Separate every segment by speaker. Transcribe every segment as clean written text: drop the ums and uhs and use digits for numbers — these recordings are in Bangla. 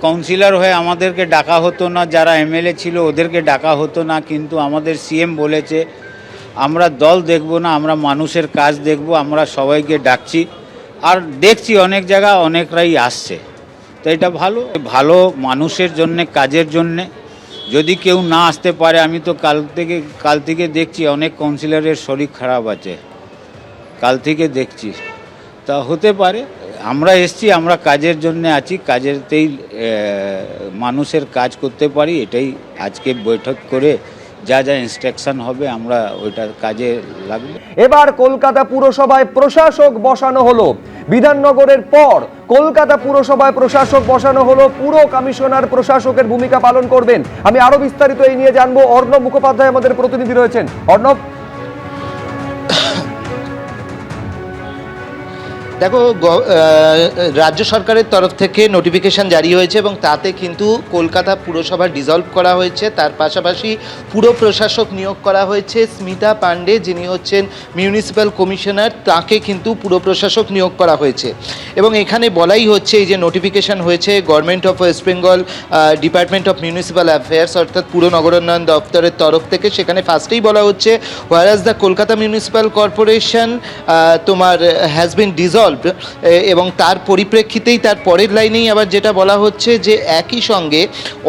Speaker 1: কাউন্সিলর হয়ে আমাদেরকে ডাকা হতো না, যারা এমএলএ ছিল ওদেরকে ডাকা হতো না, কিন্তু আমাদের সিএম বলেছে আমরা দল দেখব না, আমরা মানুষের কাজ দেখব, আমরা সবাইকে ডাকছি। আর দেখছি অনেক জায়গা অনেকরাই আসছে, তো এটা ভালো ভালো মানুষের জন্যে, কাজের জন্যে। যদি কেউ না আসতে পারে, আমি তো কাল থেকে দেখছি অনেক কাউন্সিলরের শরীর খারাপ আছে, কাল থেকে দেখছি, তা হতে পারে। আমরা এসছি, আমরা কাজের জন্য আছি, কাজেরতেই মানুষের কাজ করতে পারি, এটাই আজকে বৈঠক করে যা যা ইনস্ট্রাকশন হবে আমরা ওইটার কাজে লাগবে।
Speaker 2: এবার কলকাতা পুরসভায় প্রশাসক বসানো হলো। বিধাননগরের পর কলকাতা পুরসভায় প্রশাসক বসানো হলো। পুর কমিশনার প্রশাসকের ভূমিকা পালন করবেন। আমি আরো বিস্তারিত এই নিয়ে জানবো। অর্ণব মুখোপাধ্যায় আমাদের প্রতিনিধি রয়েছেন। অর্ণব,
Speaker 3: দেখো, রাজ্য সরকারের তরফ থেকে নোটিফিকেশন জারি হয়েছে এবং তাতে কিন্তু কলকাতা পুরসভা ডিসলভ করা হয়েছে। তার পাশাপাশি পুর প্রশাসক নিয়োগ করা হয়েছে। স্মিতা পান্ডে, যিনি হচ্ছেন মিউনিসিপ্যাল কমিশনার, তাকে কিন্তু পুর প্রশাসক নিয়োগ করা হয়েছে। এবং এখানে বলাই হচ্ছে, এই যে নোটিফিকেশন হয়েছে government of West Bengal department of municipal affairs অর্থাৎ পুর নগরোন্নয়ন দপ্তরের তরফ থেকে, সেখানে ফার্স্টেই বলা হচ্ছে হোয়ারাজ দ্য কলকাতা মিউনিসিপ্যাল কর্পোরেশন তোমার হ্যাজ বিন ডিসলভ, এবং তার পরিপ্রেক্ষিতেই তার পরের লাইনেই আবার যেটা বলা হচ্ছে যে একই সঙ্গে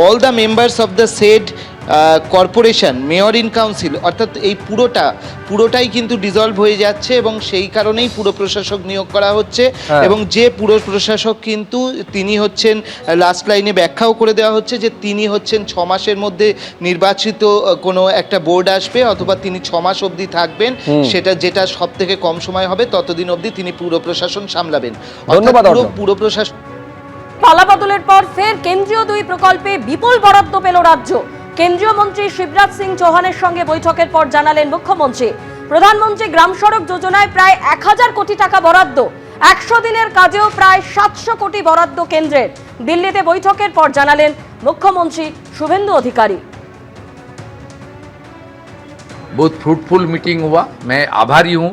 Speaker 3: all the members of the shed corporation mayor in council, অর্থাৎ এই পুরোটাই কিন্তু ডিসলভ হয়ে যাচ্ছে এবং সেই কারণেই পুর প্রশাসক নিয়োগ করা হচ্ছে। এবং যে পুর প্রশাসক কিন্তু তিনি হচ্ছেন, লাস্ট লাইনে ব্যাখ্যাও করে দেওয়া হচ্ছে যে তিনি হচ্ছেন 6 মাসের মধ্যে নির্বাচিত কোনো একটা বোর্ড আসবে অথবা তিনি 6 মাস অবধি থাকবেন, সেটা যেটা সব থেকে কম সময় হবে ততদিন অবধি তিনি পুর প্রশাসন সামলাবেন।
Speaker 2: ধন্যবাদ।
Speaker 3: পুর প্রশাসন
Speaker 4: পালাবদলের পর ফের কেন্দ্রীয় 2 প্রকল্পে বিপুল বরাদ্দ পেল রাজ্য। কেন্দ্রীয় মন্ত্রী শিবরাজ সিং চৌহানের সঙ্গে বৈঠকের পর জানালেন মুখ্যমন্ত্রী, প্রধানমন্ত্রী গ্রাম সড়ক যোজনায় প্রায় 1000 কোটি টাকা বরাদ্দ, 100 দিনের কাজেও প্রায় 700 কোটি বরাদ্দ কেন্দ্রের। দিল্লিতে বৈঠকের পর জানালেন মুখ্যমন্ত্রী শুভেন্দু অধিকারী।
Speaker 5: बहुत फ्रूटफुल मीटिंग हुआ, मैं आभारी हूँ।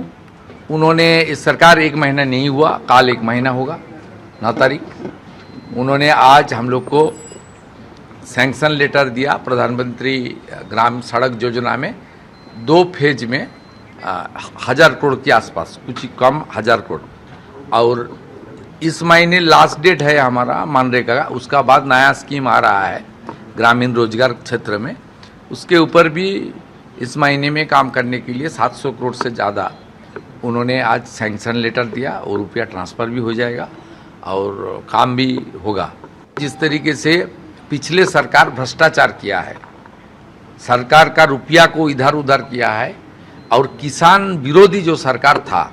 Speaker 5: उन्होंने, इस सरकार 1 महीना नहीं हुआ, काल 1 महीना होगा 9 तारीख। उन्होंने आज हम लोग को सैंक्शन लेटर दिया प्रधानमंत्री ग्राम सड़क योजना में 2 फेज में 1000 करोड़ के आसपास, कुछ ही कम 1000 करोड़। और इस महीने लास्ट डेट है हमारा मनरेगा का, उसका बाद नया स्कीम आ रहा है ग्रामीण रोजगार क्षेत्र में, उसके ऊपर भी इस महीने में काम करने के लिए 700 करोड़ से ज़्यादा उन्होंने आज सैंक्शन लेटर दिया और रुपया ट्रांसफ़र भी हो जाएगा और काम भी होगा। जिस तरीके से पिछले सरकार भ्रष्टाचार किया है, सरकार का रुपया को इधर उधर किया है, और किसान विरोधी जो सरकार था,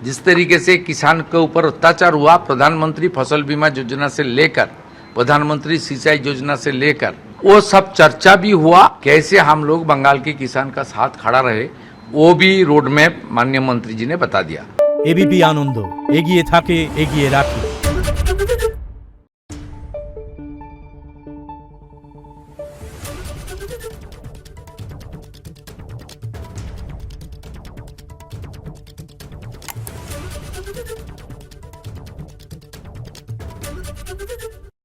Speaker 5: जिस तरीके से किसान के ऊपर अत्याचार हुआ, प्रधानमंत्री फसल बीमा योजना से लेकर प्रधानमंत्री सिंचाई योजना से लेकर वो सब चर्चा भी हुआ। कैसे हम लोग बंगाल के किसान का साथ खड़ा रहे, वो भी रोड मैप माननीय मंत्री जी ने बता दिया।
Speaker 6: एबीपी आनंद एगिए थाके एगिए राखे।